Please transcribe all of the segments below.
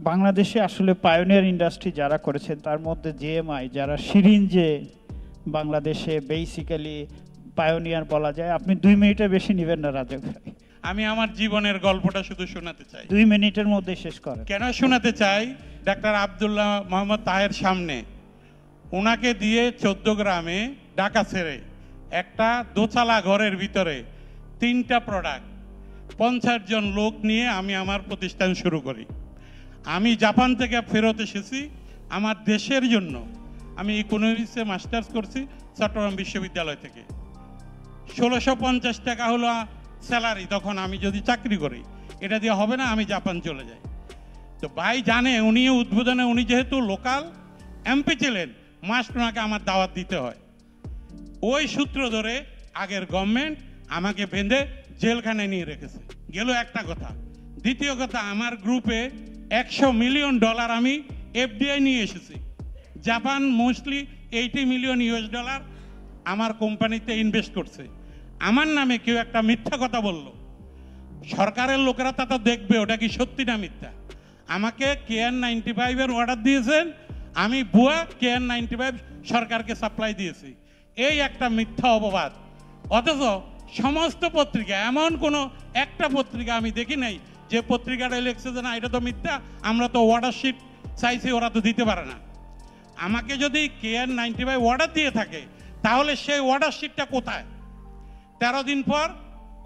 বাংলাদেশে আসলে pioneer industry যারা করেছেন তার মধ্যে জেএমআই যারা সিরিঞ্জে বাংলাদেশে বেসিক্যালি পায়োনিয়ার বলা যায়। আপনি 2 মিনিটের বেশি নেবেন না রাজা ভাই। আমি আমার জীবনের গল্পটা শুধু শোনাতে চাই। 2 মিনিটের মধ্যে শেষ করেন। কেন শোনাতে চাই? ডাক্তার আব্দুল্লাহ মোহাম্মদ তাহের সামনে ওনাকে দিয়ে 14 গ্রামে ঢাকা ছেড়ে একটা দোতলা ঘরের ভিতরে 3টা প্রোডাক্ট 50 জন লোক নিয়ে আমি আমার প্রতিষ্ঠান শুরু করি। আমি জাপান থেকে ফেরত এসেছি আমার দেশের জন্য। আমি ইকোনমিক্সে মাস্টার্স করছি চট্টগ্রাম বিশ্ববিদ্যালয় থেকে। 1650 টাকা হলো স্যালারি তখন। আমি যদি চাকরি করি এটা দিয়ে হবে না, আমি জাপান চলে যাই। তো ভাই জানে উনি উদ্বোধনে, উনি যেহেতু লোকাল এমপি ছিলেন, মাস্ট ওনাকে আমার দাওয়াত দিতে হয়। ওই সূত্র ধরে আগের গভর্নমেন্ট আমাকে বেঁধে জেলখানায় নিয়ে রেখেছে। গেল একটা কথা। দ্বিতীয় কথা, আমার গ্রুপে $100 মিলিয়ন আমি এফডিআই নিয়ে এসেছি। জাপান মোস্টলি $80 মিলিয়ন আমার কোম্পানিতে ইনভেস্ট করছে। আমার নামে কেউ একটা মিথ্যা কথা বলল, সরকারের লোকেরা তা তো দেখবে ওটা কি সত্যি না মিথ্যা। আমাকে KN-95 এর অর্ডার দিয়েছেন, আমি ভুয়া KN-95 সরকারকে সাপ্লাই দিয়েছি। এই একটা মিথ্যা অপবাদ। অথচ সমস্ত পত্রিকা, এমন কোনো একটা পত্রিকা আমি দেখি নাই যে পত্রিকাটা লিখছে যে না এটা তো মিথ্যা, আমরা তো অর্ডার শিট চাইছি, ওরা তো দিতে পারে না। আমাকে যদি KN-95 অর্ডার দিয়ে থাকে তাহলে সেই অর্ডার শিটটা কোথায়? 13 দিন পর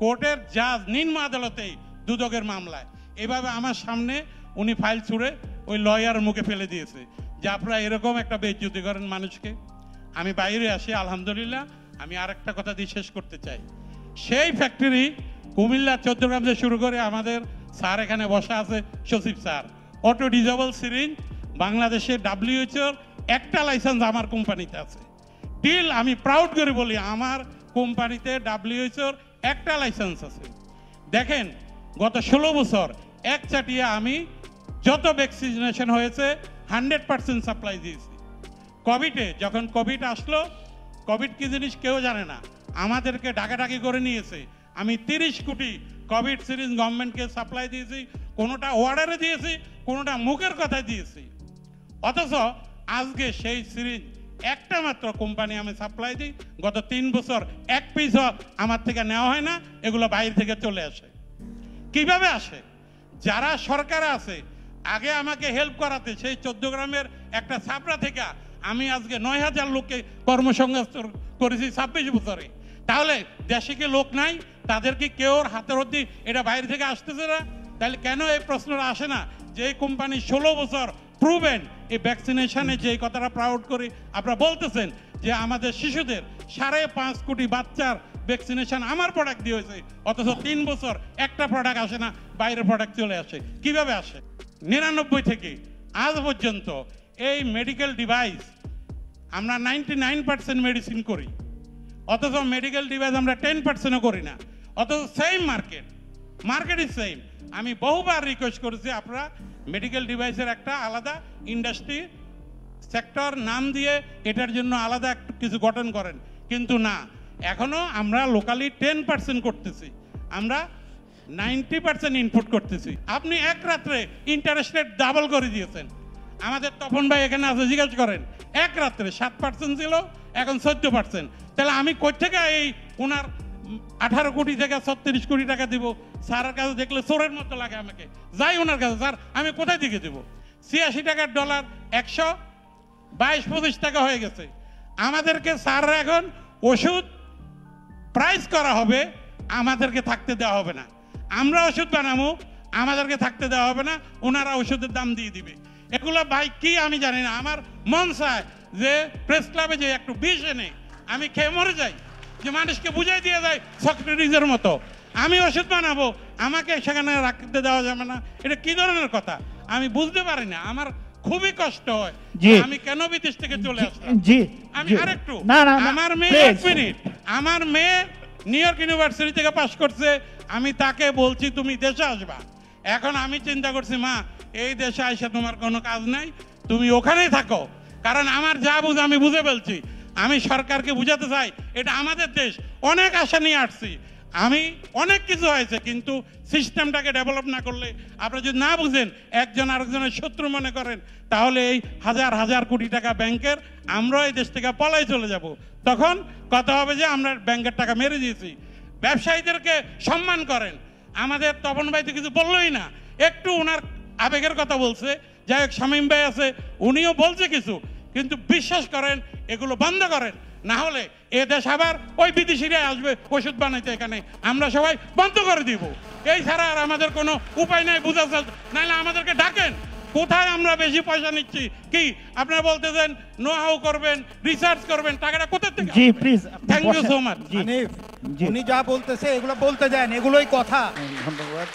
কোর্টের জাজ নিম্ন আদালতেই দুদকের মামলায় এভাবে আমার সামনে উনি ফাইল ছুঁড়ে ওই লয়ার মুখে ফেলে দিয়েছে যে আপনারা এরকম একটা বেইজ্জতি করেন মানুষকে। আমি বাইরে আসি, আলহামদুলিল্লাহ। আমি আরেকটা কথা দিয়ে শেষ করতে চাই। সেই ফ্যাক্টরি কুমিল্লা 14 গ্রাম থেকে শুরু করে আমাদের স্যার এখানে বসা আছে, সচিব স্যার, অটো ডিজেবল সিরিঞ্জ বাংলাদেশের WHO একটা লাইসেন্স আমার কোম্পানিতে আছে। ডিল আমি প্রাউড করে বলি আমার কোম্পানিতে WHO একটা লাইসেন্স আছে। দেখেন গত 16 বছর এক চাটিয়া আমি যত ভ্যাকসিনেশন হয়েছে 100% সাপ্লাই দিয়েছি। কোভিডে যখন কোভিড আসলো, কোভিড কি জিনিস কেউ জানে না, আমাদেরকে ডাকাডাকি করে নিয়েছে। আমি 30 কোটি কোভিড সিরিঞ্জ গভর্নমেন্টকে সাপ্লাই দিয়েছি, কোনোটা অর্ডারে দিয়েছি, কোনোটা মুখের কথায় দিয়েছি। অথচ আজকে সেই সিরিঞ্জ একটা মাত্র কোম্পানি আমি সাপ্লাই দিই, গত 3 বছর 1 পিসও আমার থেকে নেওয়া হয় না, এগুলো বাইরে থেকে চলে আসে। কিভাবে আসে? যারা সরকারে আছে আগে আমাকে হেল্প করাতে, সেই 14 গ্রামের একটা ছাপড়া থেকে আমি আজকে 9000 লোককে কর্মসংস্থান করেছি 26 বছরে। তাহলে দেশে কি লোক নাই? তাদের কি কেউ হাতের অবধি এটা বাইরে থেকে আসতেছে না? তাহলে কেন এই প্রশ্নটা আসে না যে এই কোম্পানি 16 বছর প্রুভেন এই ভ্যাকসিনেশনে যে কথাটা প্রাউড করে আপনারা বলতেছেন যে আমাদের শিশুদের 5.5 কোটি বাচ্চার ভ্যাকসিনেশন আমার প্রোডাক্ট দিয়ে হয়েছে, অথচ 3 বছর একটা প্রোডাক্ট আসে না, বাইরের প্রোডাক্ট চলে আসে। কিভাবে আসে? 99 থেকে আজ পর্যন্ত এই মেডিকেল ডিভাইস আমরা 99% মেডিসিন করি, অথচ মেডিকেল ডিভাইস আমরা 10%ও করি না। অথচ সেম মার্কেট ইজ সেম। আমি বহুবার রিকোয়েস্ট করেছি আপনারা মেডিকেল ডিভাইসের একটা আলাদা ইন্ডাস্ট্রি সেক্টর নাম দিয়ে এটার জন্য আলাদা কিছু গঠন করেন, কিন্তু না, এখনো আমরা লোকালি 10% করতেছি, আমরা 90% ইনপুট করতেছি। আপনি এক রাত্রে ইন্টারেস্ট রেট ডাবল করে দিয়েছেন। আমাদের তপন ভাই এখানে আছে, জিজ্ঞাসা করেন, এক রাত্রে 7% ছিল, এখন 14%। তাহলে আমি কই থেকে এই ওনার 18 কোটি থেকে 36 কোটি টাকা দিব? স্যারের কাছে দেখলে চোরের মতো লাগে আমাকে। যাই ওনার কাছে, স্যার আমি কোথায় দিকে দেবো? 86 টাকার ডলার 122-25 টাকা হয়ে গেছে। আমাদেরকে স্যাররা এখন ওষুধ প্রাইস করা হবে, আমাদেরকে থাকতে দেওয়া হবে না। আমরা ওষুধ বানাবো, আমাদেরকে থাকতে দেওয়া হবে না, ওনারা ওষুধের দাম দিয়ে দিবে। এগুলো ভাই কি আমি জানি না। আমার মন চায় যে প্রেস ক্লাবে যে একটু বিষ এনে আমি খেয়ে মরে যাই, যে মানুষকে বুঝাই দিয়ে যায় সক্রেটিসের মতো আমি ওষুধ বানাবো, আমাকে সেখানে রাখতে দেওয়া যাবে না। এটা কি ধরনের কথা আমি বুঝতে পারি না। আমার খুবই কষ্ট হয় আমি কেন বিদেশ থেকে চলে আসলাম। আমি আরেকটু, আমার মেয়ে 1 মিনিট, আমার মেয়ে নিউ ইয়র্ক ইউনিভার্সিটি থেকে পাশ করছে, আমি তাকে বলছি তুমি দেশে আসবা। এখন আমি চিন্তা করছি মা এই দেশে আইসা তোমার কোনো কাজ নাই, তুমি ওখানেই থাকো। কারণ আমার যা বুঝ আমি বুঝে ফেলছি। আমি সরকারকে বুঝাতে চাই এটা আমাদের দেশ, অনেক আশা নিয়ে আসছি। আমি অনেক কিছু হয়েছে, কিন্তু সিস্টেমটাকে ডেভেলপ না করলে, আপনারা যদি না বুঝেন, একজন আরেকজনের শত্রু মনে করেন, তাহলে এই হাজার হাজার কোটি টাকা ব্যাংকের আমরা এই দেশ থেকে পলাই চলে যাব। তখন কথা হবে যে আমরা ব্যাংকের টাকা মেরে দিয়েছি। ব্যবসায়ীদেরকে সম্মান করেন। আমাদের তপন ভাই তো কিছু বললোই না, একটু ওনার আবেগের কথা বলছে। যাই হোক, শামীম ভাই আছে, উনিও বলছে কিছু, কিন্তু বিশ্বাস করেন এগুলো বন্ধ করেন, না হলে এ দেশ আবার ওই বিদেশিরা আসবে ওষুধ বানাইতে, এখানে আমরা সবাই বন্ধ করে দিব। এই ছাড়া আর আমাদের কোনো উপায় নাই বোঝা চল, নাহলে আমাদেরকে ডাকেন, কোথায় আমরা বেশি পয়সা নিচ্ছি, কি আপনারা বলতেছেন নো হাউ করবেন, রিসার্চ করবেন, টাকাটা কোথা থেকে? জি please, thank you so much. উনি যা বলতেছে এগুলো বলতে দেন, এগুলোই কথা। ধন্যবাদ।